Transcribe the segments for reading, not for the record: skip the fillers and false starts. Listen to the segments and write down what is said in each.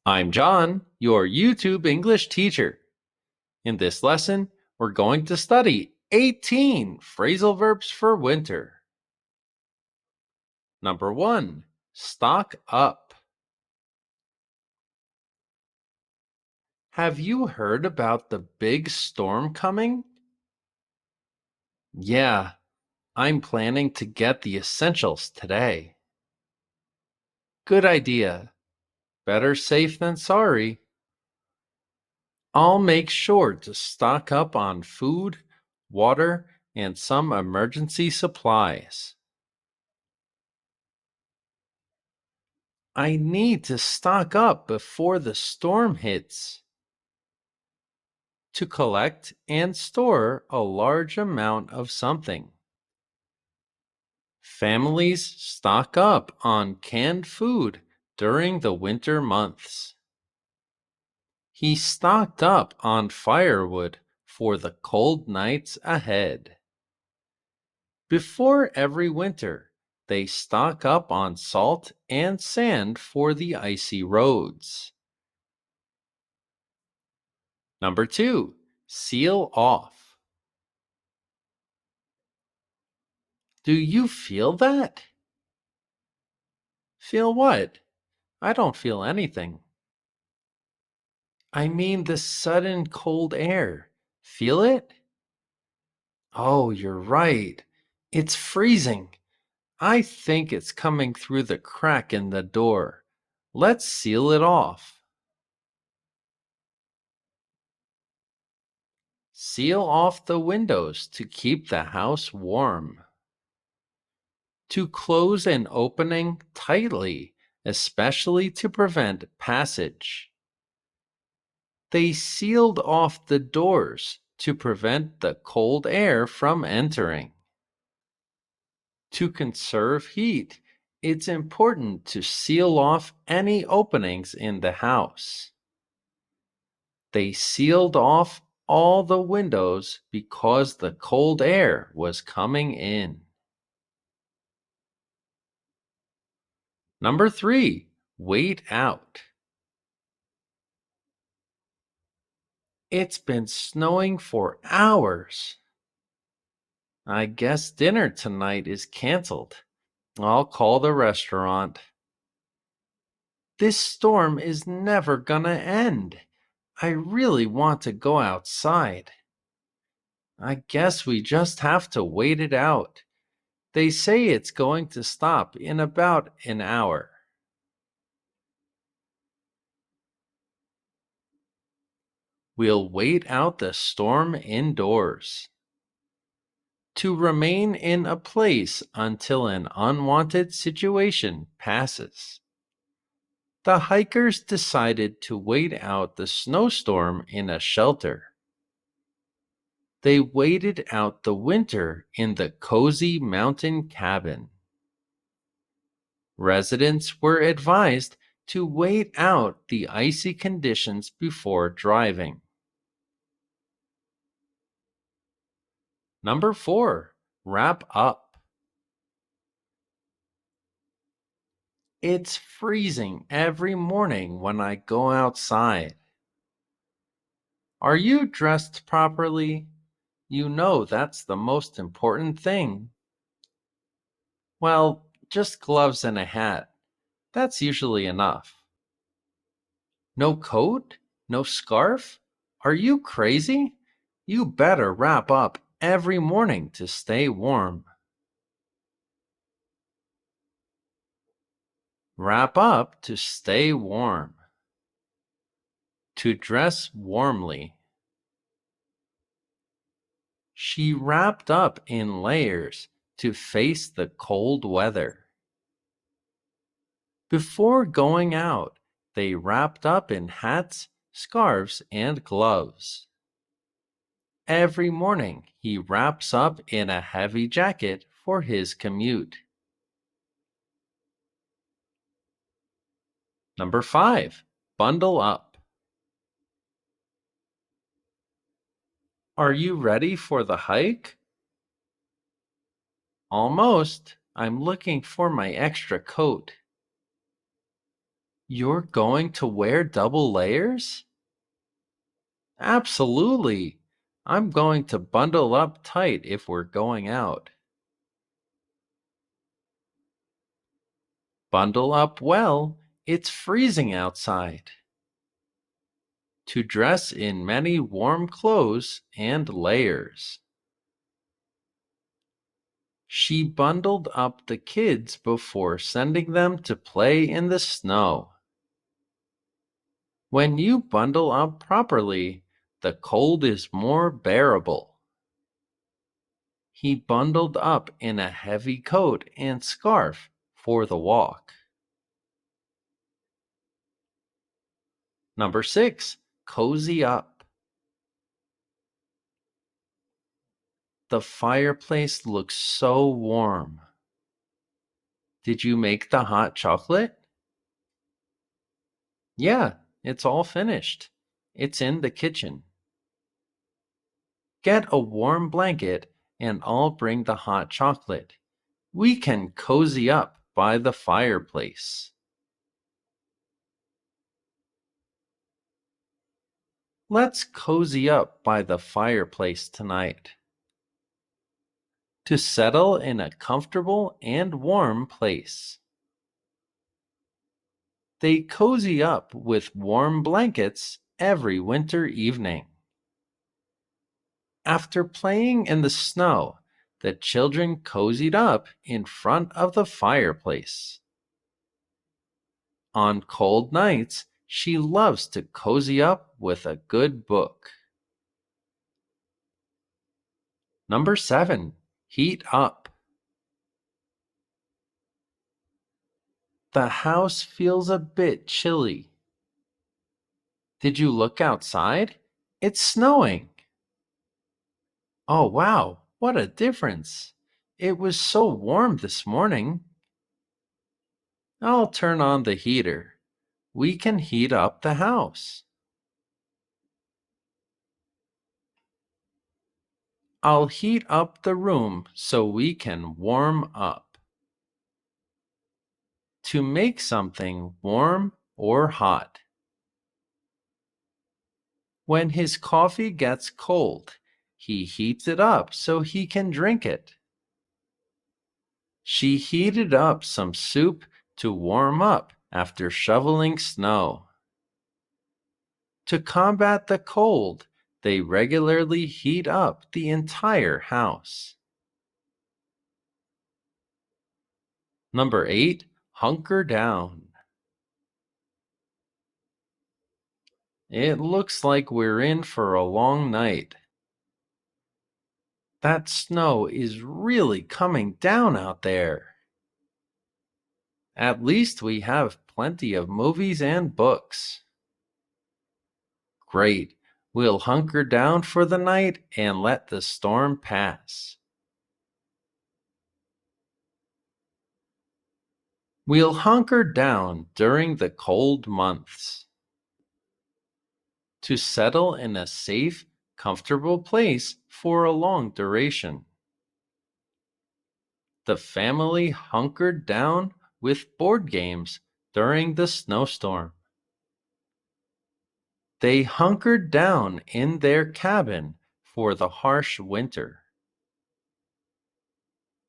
I'm John, your YouTube English teacher. In this lesson, we're going to study 18 phrasal verbs for winter. Number 1, stock up. Have you heard about the big storm coming? Yeah, I'm planning to get the essentials today. Good idea. Better safe than sorry. I'll make sure to stock up on food, water, and some emergency supplies. I need to stock up before the storm hits. To collect and store a large amount of something. Families stock up on canned food during the winter months. He stocked up on firewood for the cold nights ahead. Before every winter, they stock up on salt and sand for the icy roads. Number 2, seal off. Do you feel that? Feel what? I don't feel anything. I mean the sudden cold air. Feel it? Oh, you're right. It's freezing. I think it's coming through the crack in the door. Let's seal it off. Seal off the windows to keep the house warm. To close an opening tightly, especially to prevent passage. They sealed off the doors to prevent the cold air from entering. To conserve heat, it's important to seal off any openings in the house. They sealed off all the windows because the cold air was coming in. Number 3, wait out. It's been snowing for hours. I guess dinner tonight is canceled. I'll call the restaurant. This storm is never gonna end. I really want to go outside. I guess we just have to wait it out. They say it's going to stop in about an hour. We'll wait out the storm indoors. To remain in a place until an unwanted situation passes. The hikers decided to wait out the snowstorm in a shelter. They waited out the winter in the cozy mountain cabin. Residents were advised to wait out the icy conditions before driving. Number 4, wrap up. It's freezing every morning when I go outside. Are you dressed properly? You know that's the most important thing. Well, just gloves and a hat. That's usually enough. No coat? No scarf? Are you crazy? You better wrap up every morning to stay warm. Wrap up to stay warm. To dress warmly. She wrapped up in layers to face the cold weather. Before going out, they wrapped up in hats, scarves, and gloves. Every morning, he wraps up in a heavy jacket for his commute. Number 5, bundle up. Are you ready for the hike? Almost. I'm looking for my extra coat. You're going to wear double layers? Absolutely. I'm going to bundle up tight if we're going out. Bundle up well. It's freezing outside. To dress in many warm clothes and layers. She bundled up the kids before sending them to play in the snow. When you bundle up properly, the cold is more bearable. He bundled up in a heavy coat and scarf for the walk. Number 6, cozy up. The fireplace looks so warm. Did you make the hot chocolate? Yeah, it's all finished. It's in the kitchen. Get a warm blanket and I'll bring the hot chocolate. We can cozy up by the fireplace. Let's cozy up by the fireplace tonight. To settle in a comfortable and warm place. They cozy up with warm blankets every winter evening. After playing in the snow, the children cozied up in front of the fireplace. On cold nights, she loves to cozy up with a good book. Number 7, heat up. The house feels a bit chilly. Did you look outside? It's snowing. Oh, wow, what a difference. It was so warm this morning. I'll turn on the heater. We can heat up the house. I'll heat up the room so we can warm up. To make something warm or hot. When his coffee gets cold, he heats it up so he can drink it. She heated up some soup to warm up after shoveling snow. To combat the cold, they regularly heat up the entire house. Number 8, hunker down. It looks like we're in for a long night. That snow is really coming down out there. At least we have plenty of movies and books. Great. We'll hunker down for the night and let the storm pass. We'll hunker down during the cold months. To settle in a safe, comfortable place for a long duration. The family hunkered down with board games during the snowstorm. They hunkered down in their cabin for the harsh winter.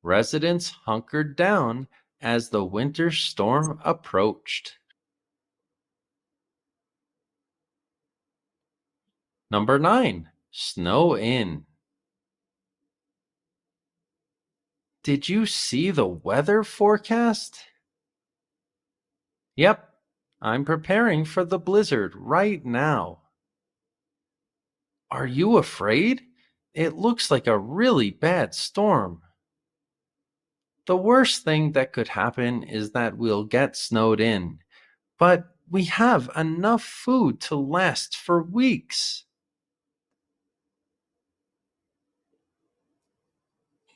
Residents hunkered down as the winter storm approached. Number 9, snow in. Did you see the weather forecast? Yep, I'm preparing for the blizzard right now. Are you afraid? It looks like a really bad storm. The worst thing that could happen is that we'll get snowed in, but we have enough food to last for weeks.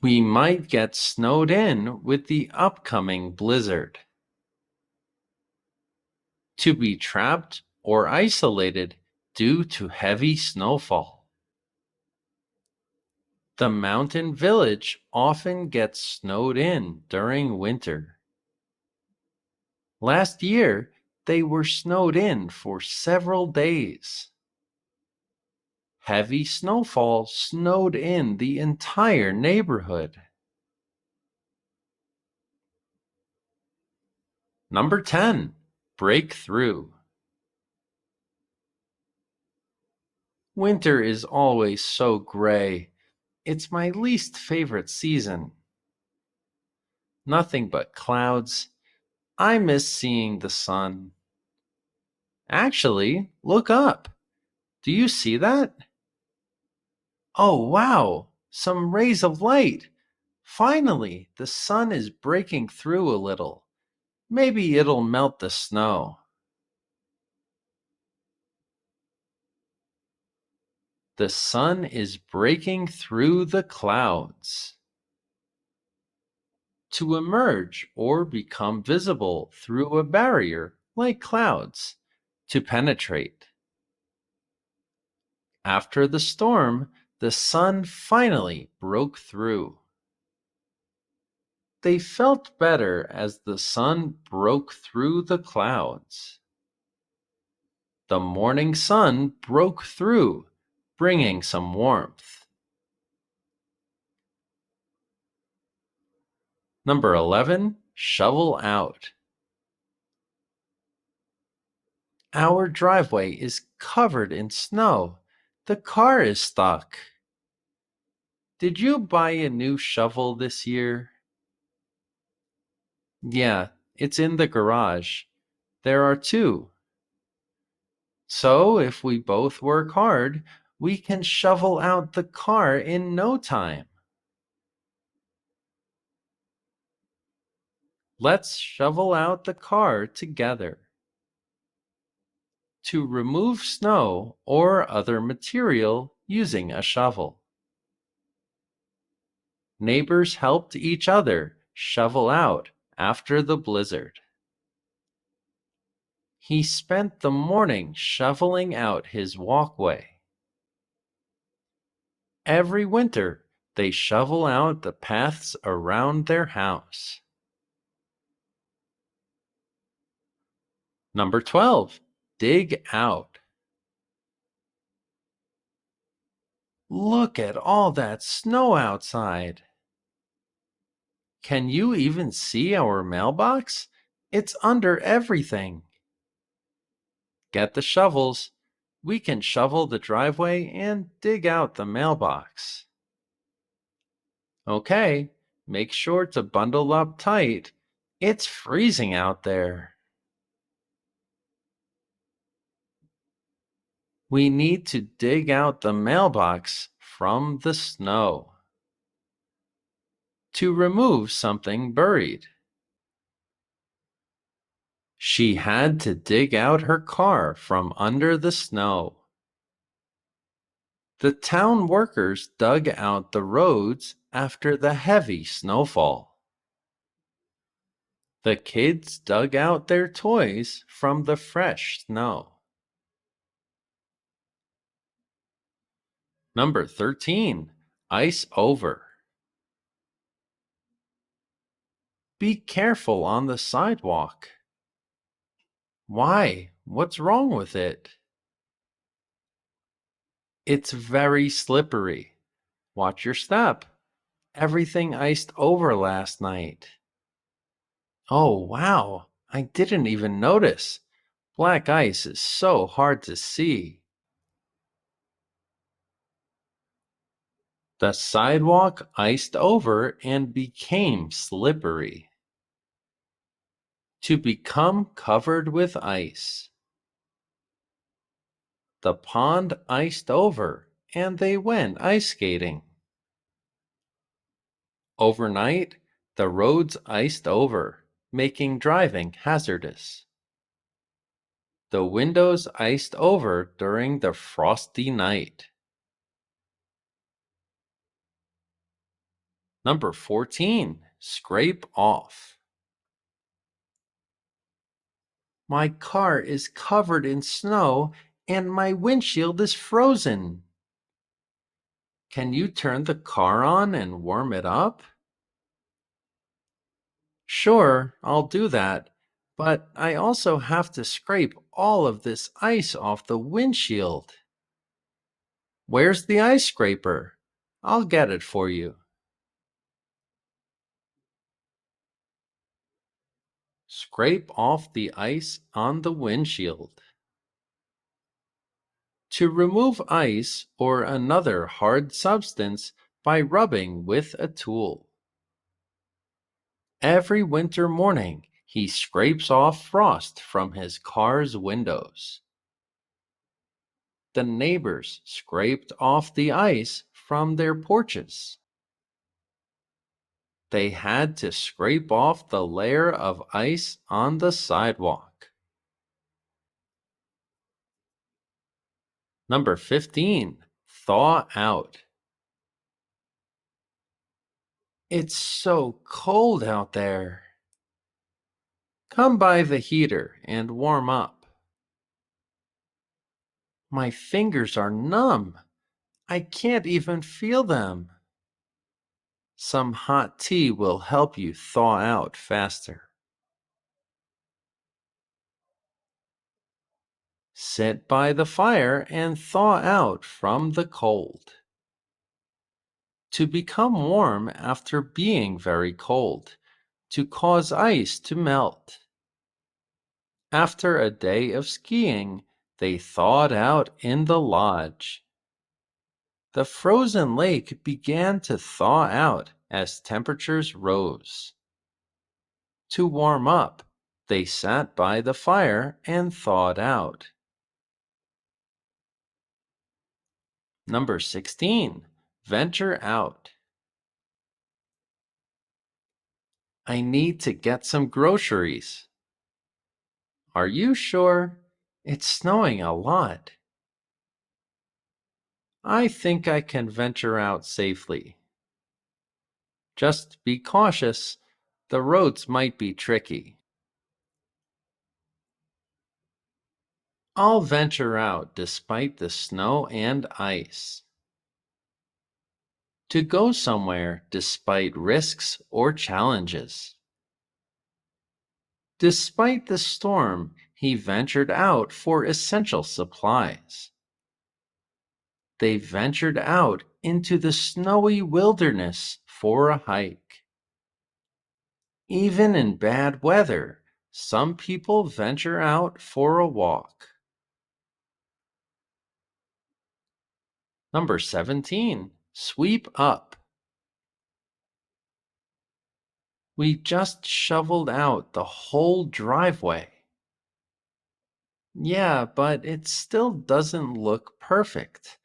We might get snowed in with the upcoming blizzard. To be trapped or isolated due to heavy snowfall. The mountain village often gets snowed in during winter. Last year, they were snowed in for several days. Heavy snowfall snowed in the entire neighborhood. Number 10. Break through. Winter is always so gray. It's my least favorite season. Nothing but clouds. I miss seeing the sun. Actually, look up. Do you see that? Oh, wow! Some rays of light. Finally, the sun is breaking through a little. Maybe it'll melt the snow. The sun is breaking through the clouds. To emerge or become visible through a barrier like clouds. To penetrate. After the storm, the sun finally broke through. They felt better as the sun broke through the clouds. The morning sun broke through, bringing some warmth. Number 11. Shovel out. Our driveway is covered in snow. The car is stuck. Did you buy a new shovel this year? Yeah, it's in the garage. There are two. So if we both work hard, we can shovel out the car in no time. Let's shovel out the car together. To remove snow or other material using a shovel. Neighbors helped each other shovel out after the blizzard. He spent the morning shoveling out his walkway. Every winter, they shovel out the paths around their house. Number 12. Dig out. Look at all that snow outside. Can you even see our mailbox? It's under everything. Get the shovels. We can shovel the driveway and dig out the mailbox. Okay, make sure to bundle up tight. It's freezing out there. We need to dig out the mailbox from the snow. To remove something buried. She had to dig out her car from under the snow. The town workers dug out the roads after the heavy snowfall. The kids dug out their toys from the fresh snow. Number 13. Ice over. Be careful on the sidewalk. Why? What's wrong with it? It's very slippery. Watch your step. Everything iced over last night. Oh, wow. I didn't even notice. Black ice is so hard to see. The sidewalk iced over and became slippery. To become covered with ice. The pond iced over and they went ice skating. Overnight, the roads iced over, making driving hazardous. The windows iced over during the frosty night. Number 14. Scrape off. My car is covered in snow and my windshield is frozen. Can you turn the car on and warm it up? Sure, I'll do that. But I also have to scrape all of this ice off the windshield. Where's the ice scraper? I'll get it for you. Scrape off the ice on the windshield. To remove ice or another hard substance by rubbing with a tool. Every winter morning, he scrapes off frost from his car's windows. The neighbors scraped off the ice from their porches. They had to scrape off the layer of ice on the sidewalk. Number 15. Thaw out. It's so cold out there. Come by the heater and warm up. My fingers are numb. I can't even feel them. Some hot tea will help you thaw out faster. Sit by the fire and thaw out from the cold. To become warm after being very cold. To cause ice to melt. After a day of skiing, they thawed out in the lodge. The frozen lake began to thaw out as temperatures rose. To warm up, they sat by the fire and thawed out. Number 16. Venture out. I need to get some groceries. Are you sure? It's snowing a lot. I think I can venture out safely. Just be cautious. The roads might be tricky. I'll venture out despite the snow and ice. To go somewhere despite risks or challenges. Despite the storm, he ventured out for essential supplies. They ventured out into the snowy wilderness for a hike. Even in bad weather, some people venture out for a walk. Number 17. Sweep up. We just shoveled out the whole driveway. Yeah, but it still doesn't look perfect.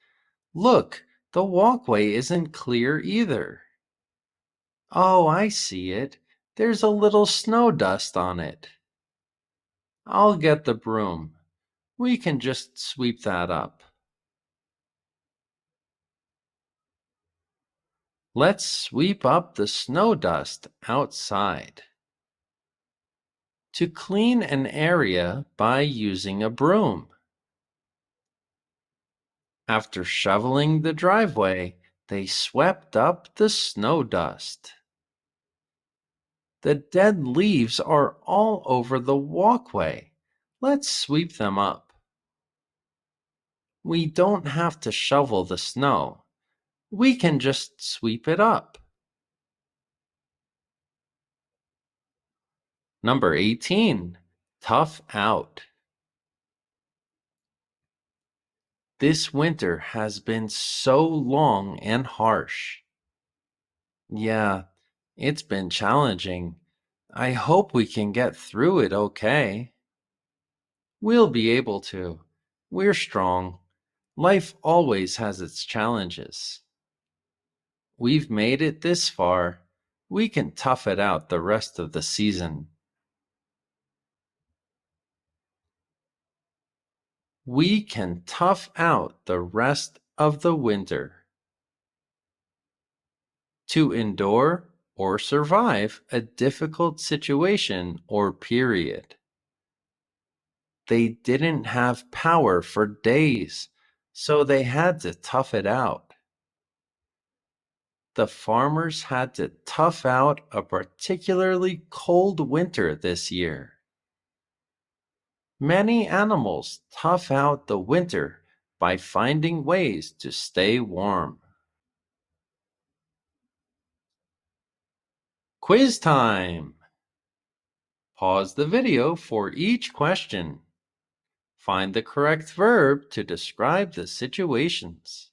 Look, the walkway isn't clear either. Oh, I see it. There's a little snow dust on it. I'll get the broom. We can just sweep that up. Let's sweep up the snow dust outside. To clean an area by using a broom. After shoveling the driveway, they swept up the snow dust. The dead leaves are all over the walkway. Let's sweep them up. We don't have to shovel the snow. We can just sweep it up. Number 18. Tough out. This winter has been so long and harsh. Yeah, it's been challenging. I hope we can get through it okay. We'll be able to. We're strong. Life always has its challenges. We've made it this far. We can tough it out the rest of the season. We can tough out the rest of the winter. To endure or survive a difficult situation or period. They didn't have power for days, so they had to tough it out. The farmers had to tough out a particularly cold winter this year. Many animals tough out the winter by finding ways to stay warm. Quiz time! Pause the video for each question. Find the correct verb to describe the situations.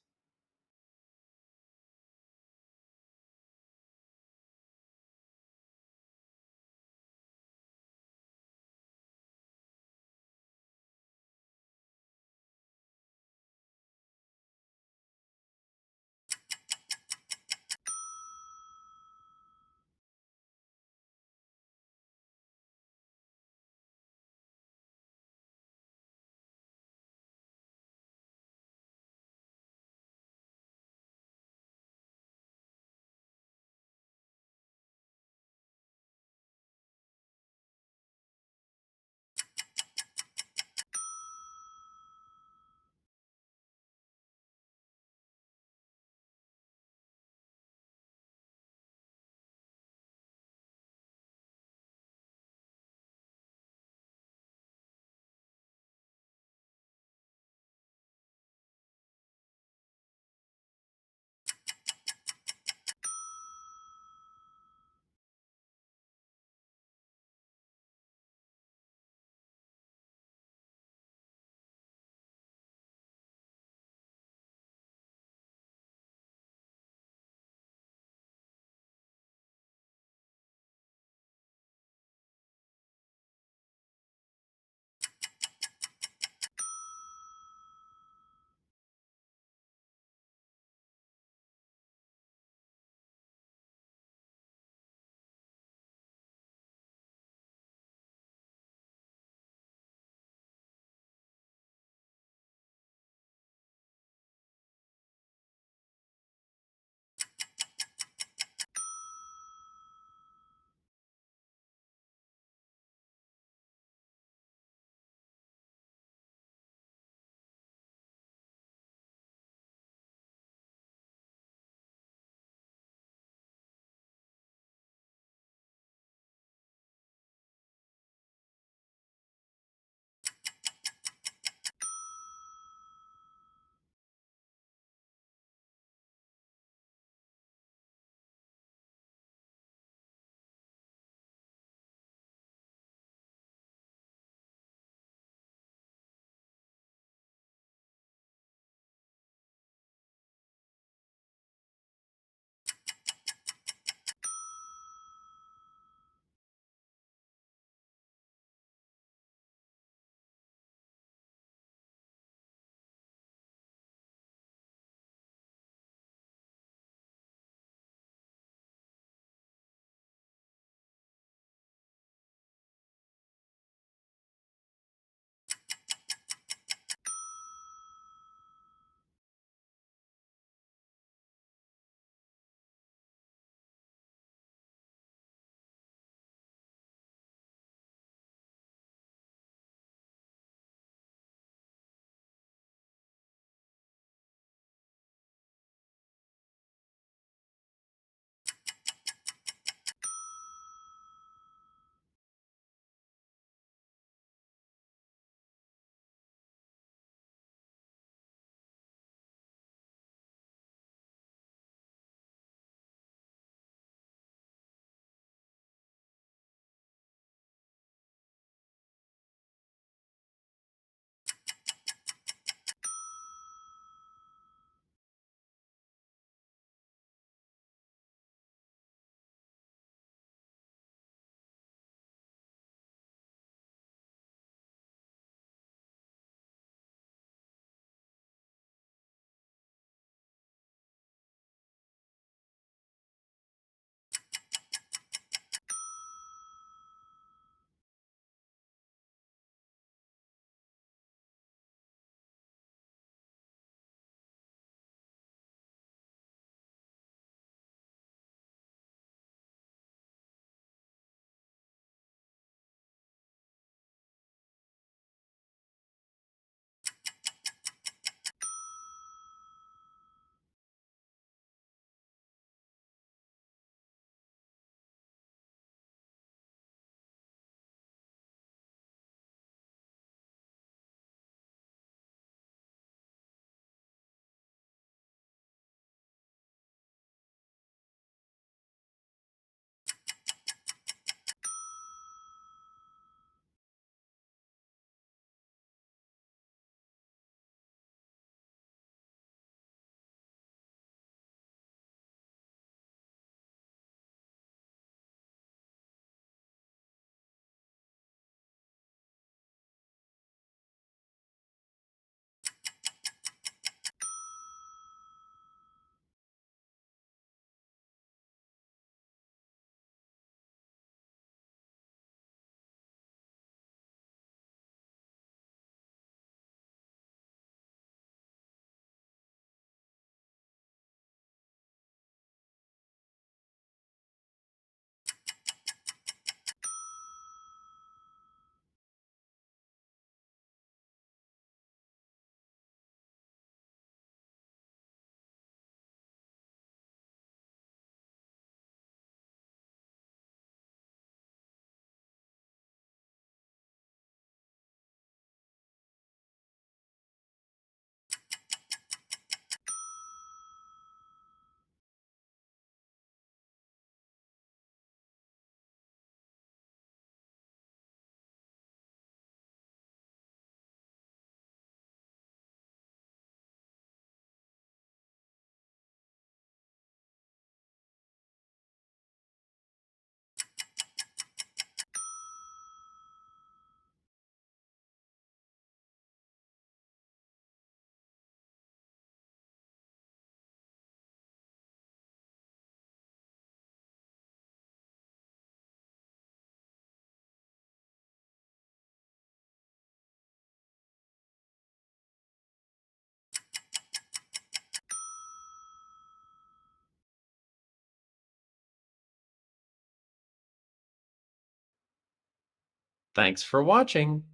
Thanks for watching.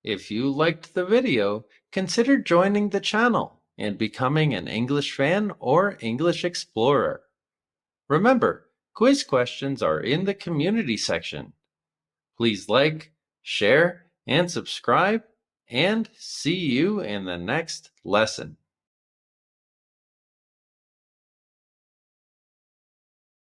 If you liked the video, consider joining the channel and becoming an English fan or English explorer. Remember, quiz questions are in the community section. Please like, share, and subscribe, and see you in the next lesson.